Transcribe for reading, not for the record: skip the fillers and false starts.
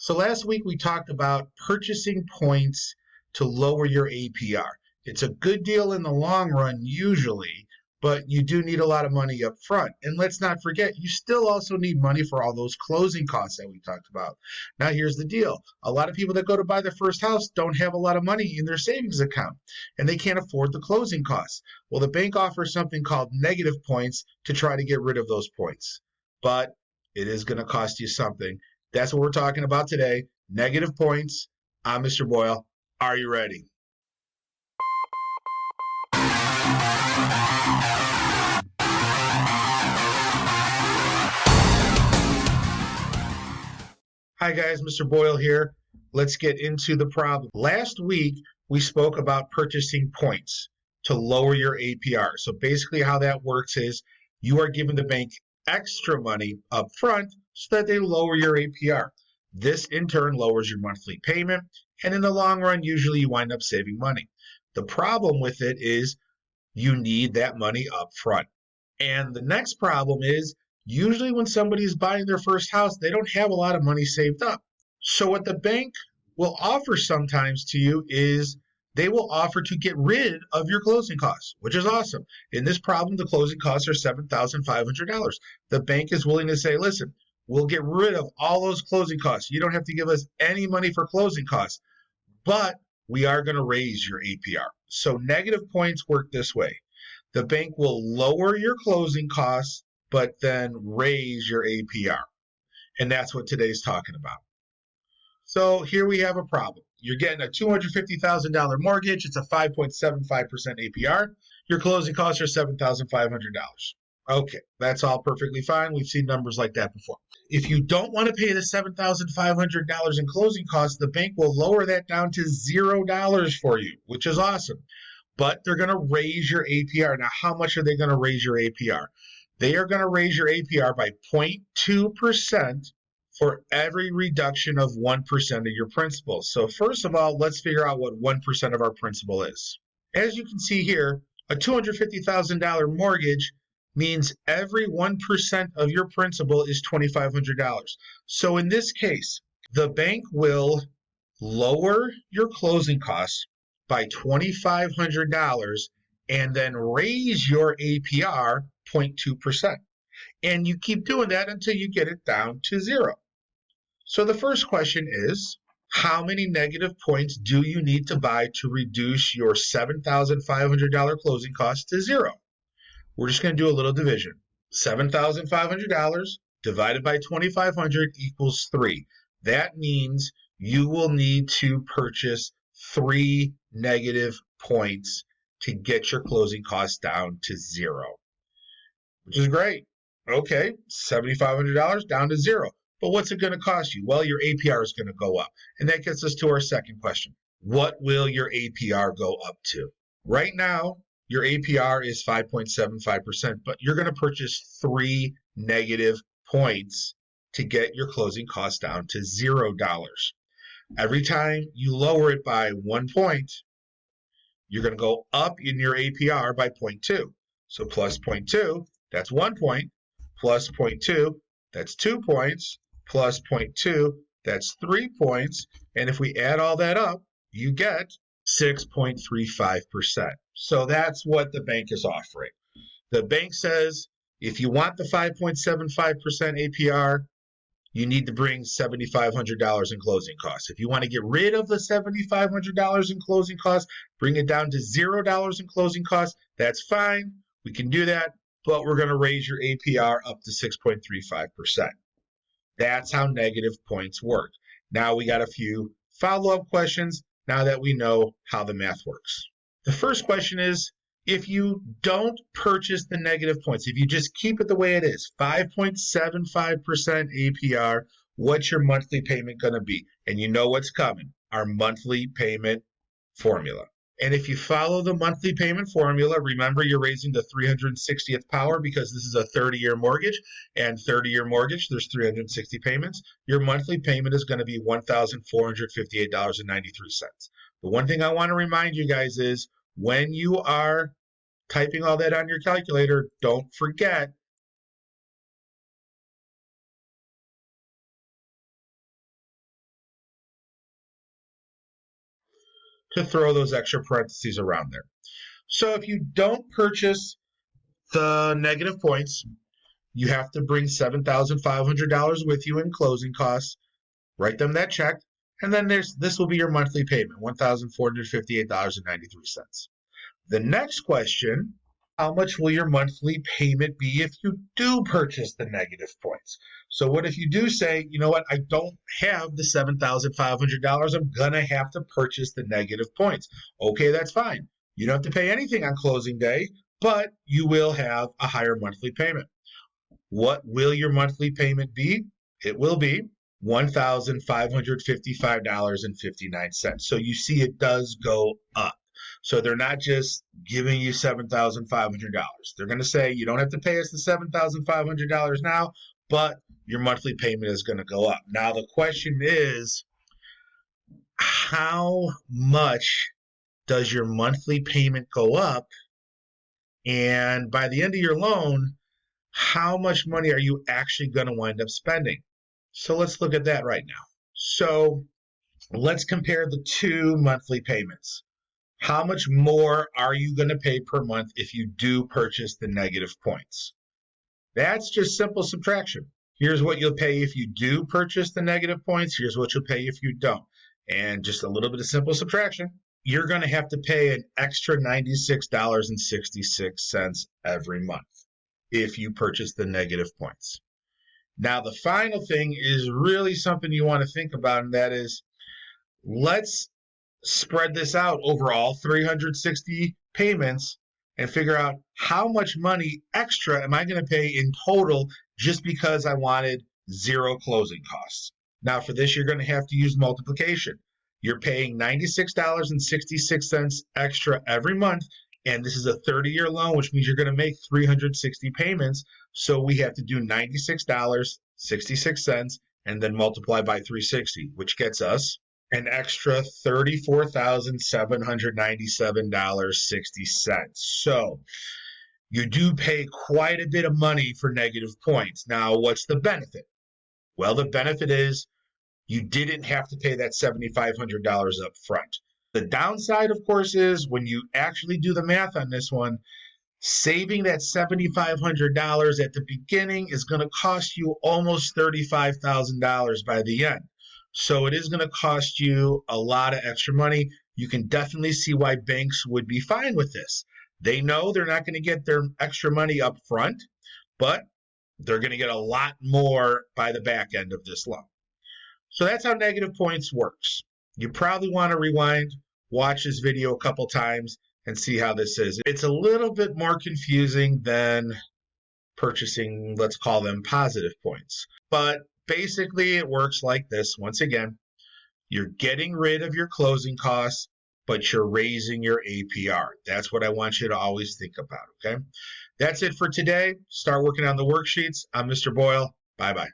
So last week we talked about purchasing points to lower your APR. It's a good deal in the long run usually, but you do need a lot of money up front. And let's not forget, you still also need money for all those closing costs that we talked about. Now here's the deal. A lot of people that go to buy their first house don't have a lot of money in their savings account and they can't afford the closing costs. Well, the bank offers something called negative points to try to get rid of those points. But it is going to cost you something. That's what we're talking about today. Negative points. I'm Mr. Boyle. Are you ready? Hi guys, Mr. Boyle here. Let's get into the problem. Last week, we spoke about purchasing points to lower your APR. So basically how that works is you are giving the bank extra money up front so that they lower your APR. This in turn lowers your monthly payment, and in the long run, usually you wind up saving money. The problem with it is you need that money up front. And the next problem is usually when somebody's buying their first house, they don't have a lot of money saved up. So what the bank will offer sometimes to you is they will offer to get rid of your closing costs, which is awesome. In this problem, the closing costs are $7,500. The bank is willing to say, listen, we'll get rid of all those closing costs. You don't have to give us any money for closing costs, but we are going to raise your APR. So negative points work this way. The bank will lower your closing costs, but then raise your APR. And that's what today's talking about. So here we have a problem. You're getting a $250,000 mortgage. It's a 5.75% APR. Your closing costs are $7,500. Okay, that's all perfectly fine. We've seen numbers like that before. If you don't want to pay the $7,500 in closing costs, the bank will lower that down to $0 for you, which is awesome. But they're going to raise your APR. Now, how much are they going to raise your APR? They are going to raise your APR by 0.2% for every reduction of 1% of your principal. So first of all, let's figure out what 1% of our principal is. As you can see here, a $250,000 mortgage means every 1% of your principal is $2,500. So in this case, the bank will lower your closing costs by $2,500 and then raise your APR 0.2%. And you keep doing that until you get it down to zero. So the first question is, how many negative points do you need to buy to reduce your $7,500 closing costs to zero? We're just going to do a little division. $7,500 divided by 2,500 equals 3. That means you will need to purchase 3 negative points to get your closing costs down to zero, which is great. Okay, $7,500 down to zero. But what's it going to cost you? Well, your APR is going to go up. And that gets us to our second question. What will your APR go up to? Right now, your APR is 5.75%, but you're going to purchase 3 negative points to get your closing costs down to $0. Every time you lower it by 1 point, you're going to go up in your APR by 0.2. So plus 0.2, that's 1 point, plus 0.2, that's 2 points, plus 0.2, that's 3 points. And if we add all that up, you get 6.35%. So that's what the bank is offering. The bank says if you want the 5.75% APR, you need to bring $7,500 in closing costs. If you want to get rid of the $7,500 in closing costs, bring it down to $0 in closing costs, that's fine. We can do that, but we're going to raise your APR up to 6.35%. That's how negative points work. Now we got a few follow-up questions now that we know how the math works. The first question is, if you don't purchase the negative points, if you just keep it the way it is, 5.75% APR, what's your monthly payment going to be? And you know what's coming, our monthly payment formula. And if you follow the monthly payment formula, remember you're raising the 360th power because this is a 30-year mortgage, and 30-year mortgage, there's 360 payments. Your monthly payment is going to be $1,458.93. The one thing I want to remind you guys is when you are typing all that on your calculator, don't forget to throw those extra parentheses around there. So if you don't purchase the negative points, you have to bring $7,500 with you in closing costs, write them that check, and then this will be your monthly payment, $1,458.93. The next question, how much will your monthly payment be if you do purchase the negative points? So what if you do say, you know what, I don't have the $7,500, I'm going to have to purchase the negative points. Okay, that's fine. You don't have to pay anything on closing day, but you will have a higher monthly payment. What will your monthly payment be? It will be $1,555.59. So you see it does go up. So they're not just giving you $7,500. They're going to say you don't have to pay us the $7,500 now, but your monthly payment is going to go up. Now the question is, how much does your monthly payment go up? And by the end of your loan, how much money are you actually going to wind up spending? So let's look at that right now. So let's compare the two monthly payments. How much more are you going to pay per month if you do purchase the negative points? That's just simple subtraction. Here's what you'll pay if you do purchase the negative points. Here's what you'll pay if you don't. And just a little bit of simple subtraction. You're going to have to pay an extra $96.66 every month if you purchase the negative points. Now, the final thing is really something you want to think about, and that is, let's spread this out over all 360 payments and figure out how much money extra am I going to pay in total just because I wanted zero closing costs. Now, for this, you're going to have to use multiplication. You're paying $96.66 extra every month, and this is a 30-year loan, which means you're going to make 360 payments. So we have to do $96.66 and then multiply by 360, which gets us an extra $34,797.60. So you do pay quite a bit of money for negative points. Now, what's the benefit? Well, the benefit is you didn't have to pay that $7,500 up front. The downside, of course, is when you actually do the math on this one, saving that $7,500 at the beginning is going to cost you almost $35,000 by the end. So it is going to cost you a lot of extra money. You can definitely see why banks would be fine with this. They know they're not going to get their extra money up front, but they're going to get a lot more by the back end of this loan. So that's how negative points works. You probably want to rewind, watch this video a couple times, and see how this is. It's a little bit more confusing than purchasing, let's call them positive points. But basically, it works like this. Once again, you're getting rid of your closing costs, but you're raising your APR. That's what I want you to always think about, okay? That's it for today. Start working on the worksheets. I'm Mr. Boyle. Bye-bye.